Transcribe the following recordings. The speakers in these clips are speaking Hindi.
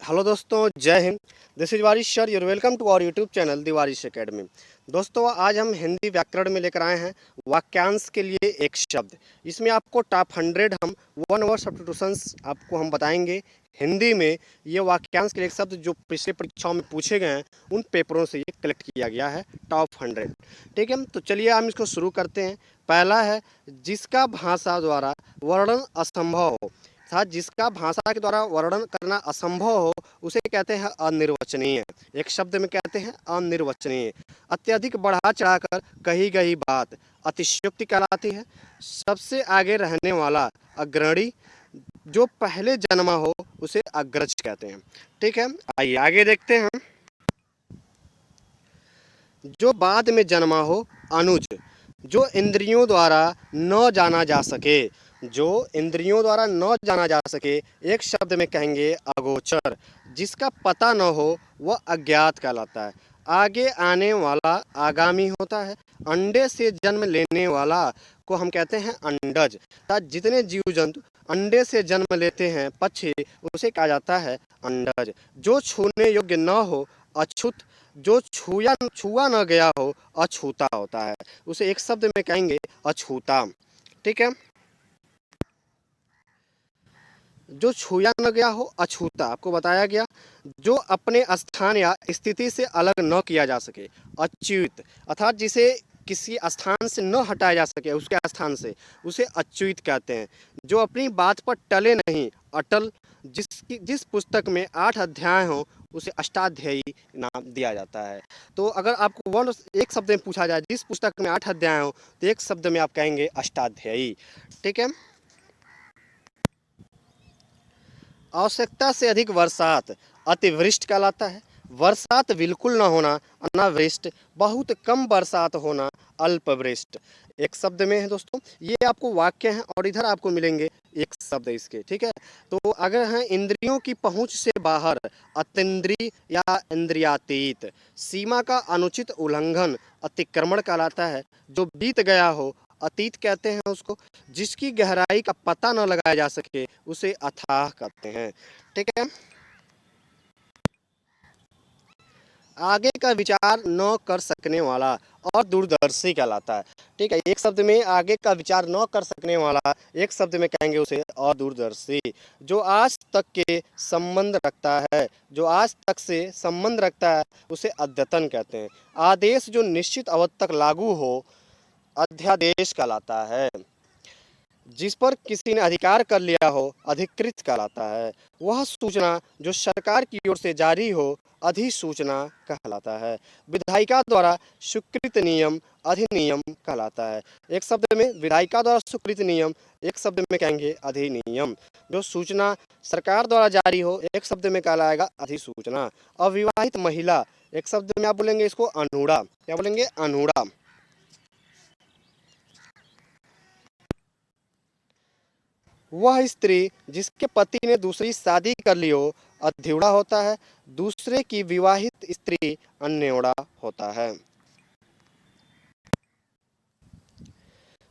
हेलो दोस्तों, जय हिंद। This is Warish sir, you're welcome to our YouTube channel the Warish academy. दोस्तों, आज हम हिंदी व्याकरण में लेकर आए हैं वाक्यांश के लिए एक शब्द। इसमें आपको टॉप 100 हम वन वर्ड सब्स्टिट्यूशंस आपको हम बताएंगे हिंदी में। ये वाक्यांश के लिए एक शब्द जो पिछले परीक्षाओं में पूछे गए हैं, उन पेपरों से ये कलेक्ट किया गया है, टॉप 100। ठीक है, तो चलिए हम इसको शुरू करते हैं। पहला है, जिसका भाषा द्वारा वर्णन असंभव हो। था जिसका भाषा के द्वारा वर्णन करना असंभव हो उसे कहते हैं अनिर्वचनीय। एक शब्द में कहते हैं अनिर्वचनीय। अत्यधिक बढ़ा चढ़ाकर कही गई बात अतिशयोक्ति कहलाती है। सबसे आगे रहने वाला अग्रणी, जो पहले जन्मा हो उसे अग्रज कहते हैं। ठीक है, आइए आगे देखते हैं। जो बाद में जन्मा हो अनुज, जो इंद्रियों द्वारा न जाना जा सके। जो इंद्रियों द्वारा न जाना जा सके, एक शब्द में कहेंगे अगोचर। जिसका पता न हो वह अज्ञात कहलाता है। आगे आने वाला आगामी होता है। अंडे से जन्म लेने वाला को हम कहते हैं अंडज। जितने जीव जंतु अंडे से जन्म लेते हैं पक्षी, उसे कहा जाता है अंडज। जो छूने योग्य न हो अछूत, जो छुआ न गया हो अछूता होता है। उसे एक शब्द में कहेंगे अछूता। ठीक है, जो छुआ न गया हो अछूता आपको बताया गया। जो अपने स्थान या स्थिति से अलग न किया जा सके अच्युत, अर्थात जिसे किसी स्थान से न हटाया जा सके उसके स्थान से, उसे अच्युत कहते हैं। जो अपनी बात पर टले नहीं अटल, जिस पुस्तक में 8 अध्याय हो उसे अष्टाध्यायी नाम दिया जाता है। तो अगर आपको वन एक शब्द में पूछा जाए जिस पुस्तक में 8 अध्याय हो, तो एक शब्द में आप कहेंगे अष्टाध्यायी। ठीक है, आवश्यकता से अधिक बरसात अतिवृष्टि कहलाता है। बरसात बिल्कुल न होना अनावृष्ट, बहुत कम बरसात होना अल्पवृष्ट। एक शब्द में है दोस्तों, ये आपको वाक्य हैं और इधर आपको मिलेंगे एक शब्द इसके। ठीक है, तो अगर हैं इंद्रियों की पहुंच से बाहर अतीन्द्रिय या इंद्रियातीत। सीमा का अनुचित उल्लंघन अतिक्रमण कहलाता है। जो बीत गया हो अतीत कहते हैं उसको। जिसकी गहराई का पता न लगाया जा सके उसे अथाह कहते हैं। ठीक है, आगे का विचार न कर सकने वाला और दूरदर्शी कहलाता है। ठीक है, एक शब्द में आगे का विचार न कर सकने वाला, एक शब्द में कहेंगे उसे अदूरदर्शी। जो आज तक के संबंध रखता है, जो आज तक से संबंध रखता है उसे अद्यतन कहते हैं। आदेश जो निश्चित अवधि तक लागू हो अध्यादेश कहलाता है। जिस पर किसी ने अधिकार कर लिया हो अधिकृत कहलाता है। वह सूचना जो सरकार की ओर से जारी हो अधिसूचना कहलाता है। विधायिका द्वारा स्वीकृत नियम अधिनियम कहलाता है। एक शब्द में विधायिका द्वारा स्वीकृत नियम, एक शब्द में कहेंगे अधिनियम। जो सूचना सरकार द्वारा जारी हो एक शब्द में कहलाएगा अधिसूचना। अविवाहित महिला, एक शब्द में आप बोलेंगे इसको अनूढ़ा। क्या बोलेंगे? अनूढ़ा। वह स्त्री जिसके पति ने दूसरी शादी कर ली हो अधिउड़ा होता है। दूसरे की विवाहित स्त्री अन्योड़ा होता है।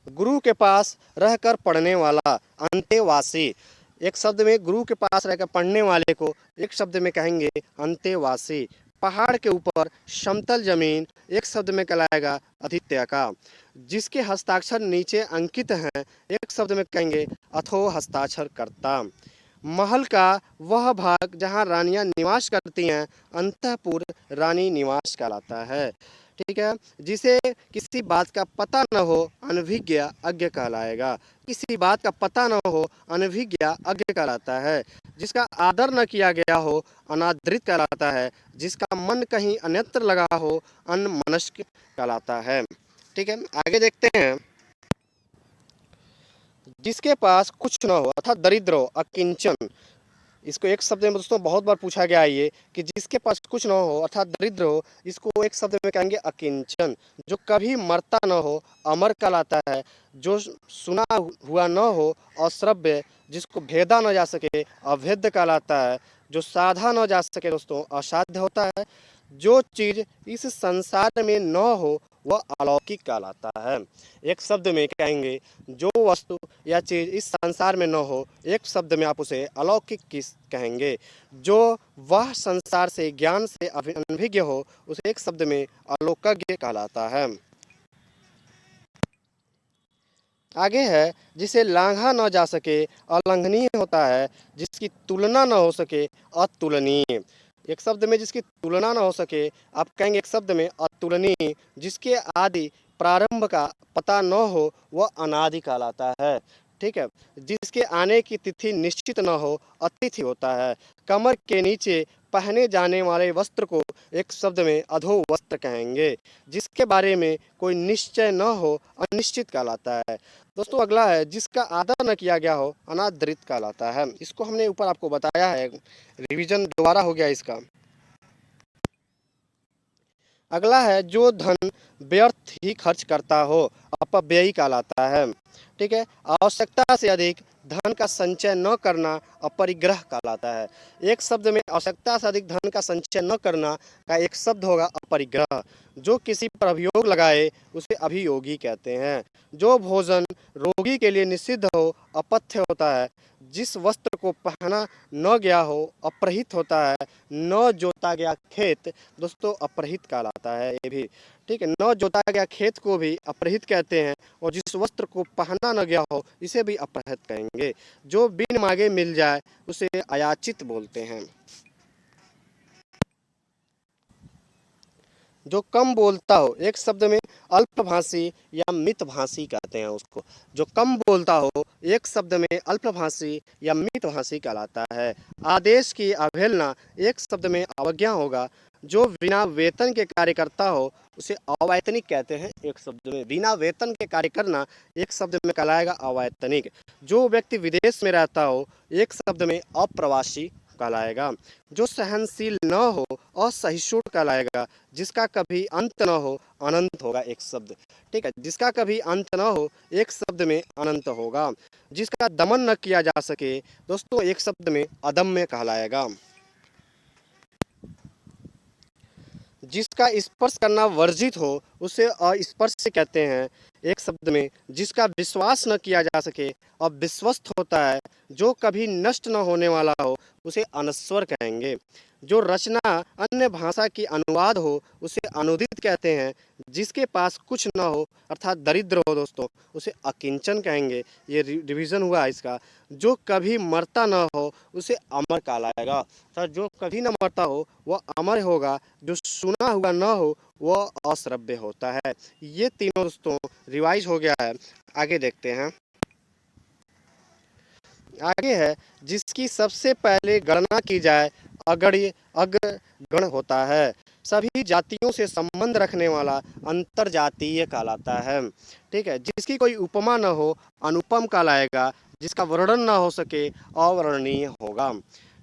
गुरु के पास रहकर पढ़ने वाला अंतेवासी। एक शब्द में गुरु के पास रहकर पढ़ने वाले को एक शब्द में कहेंगे अंतेवासी। पहाड़ के ऊपर समतल जमीन, एक शब्द में कहलाएगा अधित्यका। जिसके हस्ताक्षर नीचे अंकित हैं एक शब्द में कहेंगे अथो हस्ताक्षर करता। महल का वह भाग जहाँ रानियां निवास करती हैं अंतःपुर रानी निवास कहलाता है। ठीक है, जिसे किसी बात का पता न हो अनभिज्ञ अज्ञ कहलाएगा। किसी बात का पता न हो अनभिज्ञ अज्ञ कहलाता है। जिसका आदर न किया गया हो अनादृत कहलाता है। जिसका मन कहीं अन्यत्र लगा हो अनमनस्क कहलाता है। ठीक है, आगे देखते हैं। जिसके पास कुछ न हो अर्थात दरिद्र हो अकिंचन। इसको एक शब्द में दोस्तों बहुत बार पूछा गया है ये कि जिसके पास कुछ न हो अर्थात दरिद्र हो, इसको एक शब्द में कहेंगे अकिंचन। जो कभी मरता न हो अमर कहलाता है। जो सुना हुआ न हो अश्रव्य, जिसको भेदा न जा सके अभेद्य कहलाता है। जो साधा न जा सके दोस्तों असाध्य होता है। जो चीज़ इस संसार में न हो वह अलौकिक कहलाता है। एक शब्द में कहेंगे जो वस्तु या चीज़ इस संसार में न हो, एक शब्द में आप उसे अलौकिक किस कहेंगे। जो वह संसार से ज्ञान से अनभिज्ञ हो, उसे एक शब्द में अलौकिक कहलाता है। आगे है जिसे लांघा न जा सके अलंघनीय होता है, जिसकी तुलना न हो सके अतुलनीय। एक शब्द में जिसकी तुलना न हो सके, आप कहेंगे एक शब्द में अतुलनीय। जिसके आदि प्रारंभ का पता न हो, वह अनादि कहलाता है। ठीक है। जिसके आने की तिथि निश्चित न हो, अतिथि होता है। कमर के नीचे पहने जाने वाले वस्त्र को एक शब्द में अधो वस्त्र कहेंगे। जिसके बारे में कोई निश्चय न हो, अनिश्चित कहलाता है। दोस्तों अगला है जिसका आदर न किया गया हो, अनादरित कहलाता है। इसको हमने ऊपर आपको बताया है, रिवीजन दोबारा हो गया इसका। अगला है जो धन व्यर्थ ही खर्च करता हो, अपव्ययी कहलाता है। ठीक है। आवश्यकता से अधिक धन का संचय न करना अपरिग्रह कहलाता है। एक शब्द में आवश्यकता से अधिक धन का संचय न करना का एक शब्द होगा अपरिग्रह। जो किसी पर अभियोग लगाए उसे अभियोगी कहते हैं। जो भोजन रोगी के लिए निषिद्ध हो, अपथ्य होता है। जिस वस्त्र को पहना न गया हो, अपरहित होता है। न जोता गया खेत दोस्तों अपरहित कहलाता है ये भी। ठीक है। न जोता गया खेत को भी अपरहित कहते हैं, और जिस वस्त्र को पहना न गया हो, इसे भी अपरहित कहेंगे। जो बिन मांगे मिल जाए उसे अयाचित बोलते हैं। जो कम बोलता हो, एक शब्द में अल्पभाषी या मितभाषी कहते हैं उसको। जो कम बोलता हो, एक शब्द में अल्पभाषी या मितभाषी कहलाता है। आदेश की अवहेलना, एक शब्द में अवज्ञा होगा। जो बिना वेतन के कार्य करता हो, उसे अवैतनिक कहते हैं। एक शब्द में बिना वेतन के कार्य करना एक शब्द में कहलाएगा अवैतनिक। जो व्यक्ति विदेश में रहता हो, एक शब्द में अप्रवासी कहलाएगा। जो सहनशील न हो, असहिष्णु कहलाएगा। जिसका कभी अंत न हो, अनंत होगा एक शब्द। ठीक है। जिसका कभी अंत न हो, एक शब्द में अनंत होगा। जिसका दमन न किया जा सके दोस्तों, एक शब्द में अदम्य कहलाएगा। जिसका स्पर्श करना वर्जित हो, उसे अस्पर्श कहते हैं। एक शब्द में जिसका विश्वास न किया जा सके अविश्वस्त होता है। जो कभी नष्ट न होने वाला हो, उसे अनश्वर कहेंगे। जो रचना अन्य भाषा की अनुवाद हो, उसे अनुदित कहते हैं। जिसके पास कुछ न हो अर्थात दरिद्र हो दोस्तों, उसे अकिंचन कहेंगे। ये रिवीजन हुआ इसका। जो कभी मरता न हो, उसे अमर कहलाएगा। अर्थात जो कभी न मरता हो वह अमर होगा। जो सुना हुआ न हो वह अश्रव्य होता है। ये तीनों दोस्तों रिवाइज हो गया है। आगे देखते हैं। आगे है जिसकी सबसे पहले गणना की जाए अगण्य अग्रगण होता है। सभी जातियों से संबंध रखने वाला अंतरजातीय कहलाता है। ठीक है। जिसकी कोई उपमा न हो, अनुपम कहलाएगा। जिसका वर्णन न हो सके, अवर्णनीय होगा।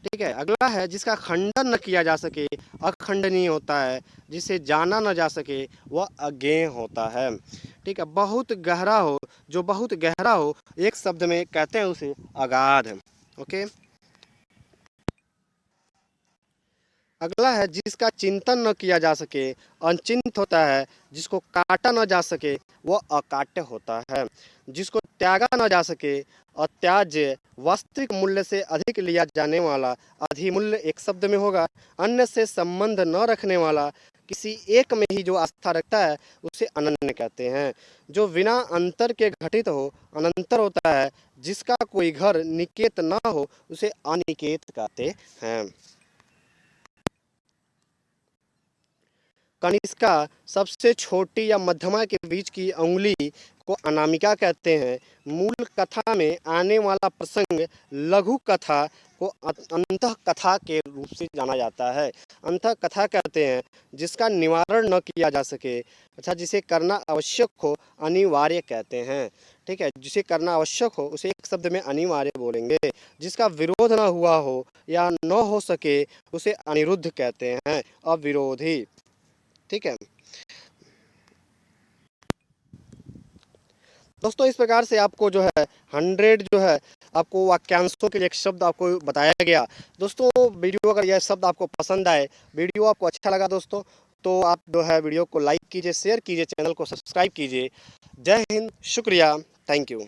ठीक है। अगला है जिसका खंडन न किया जा सके, अखंडनीय होता है। जिसे जाना न जा सके, वह अज्ञेय होता है। ठीक है। बहुत गहरा हो, जो बहुत गहरा हो, एक शब्द में कहते हैं उसे अगाध। ओके। अगला है जिसका चिंतन न किया जा सके, अचिंत होता है। जिसको काटा न जा सके, वह अकाट्य होता है। जिसको त्यागा न जा सके, अत्याज्य। वास्तविक मूल्य से अधिक लिया जाने वाला अधिमूल्य एक शब्द में होगा। अन्य से संबंध न रखने वाला, किसी एक में ही जो आस्था रखता है, उसे अनन्य कहते हैं। जो बिना अंतर के घटित हो, अनंतर होता है। जिसका कोई घर निकेत न हो, उसे अनिकेत कहते हैं। कनिष्का सबसे छोटी या मध्यमा के बीच की अंगुली को अनामिका कहते हैं। मूल कथा में आने वाला प्रसंग लघु कथा को अंतः कथा के रूप से जाना जाता है। अंतः कथा कहते हैं जिसका निवारण न किया जा सके। अच्छा। जिसे करना आवश्यक हो, अनिवार्य कहते हैं। ठीक है। जिसे करना आवश्यक हो उसे एक शब्द में अनिवार्य बोलेंगे। जिसका विरोध न हुआ हो या न हो सके, उसे अनिरुद्ध कहते हैं, अविरोधी। ठीक है। दोस्तों इस प्रकार से आपको जो है 100 जो है आपको वाक्यांशों के लिए एक शब्द आपको बताया गया। दोस्तों वीडियो अगर यह शब्द आपको पसंद आए, वीडियो आपको अच्छा लगा दोस्तों, तो आप जो है वीडियो को लाइक कीजिए, शेयर कीजिए, चैनल को सब्सक्राइब कीजिए। जय हिंद, शुक्रिया, थैंक यू।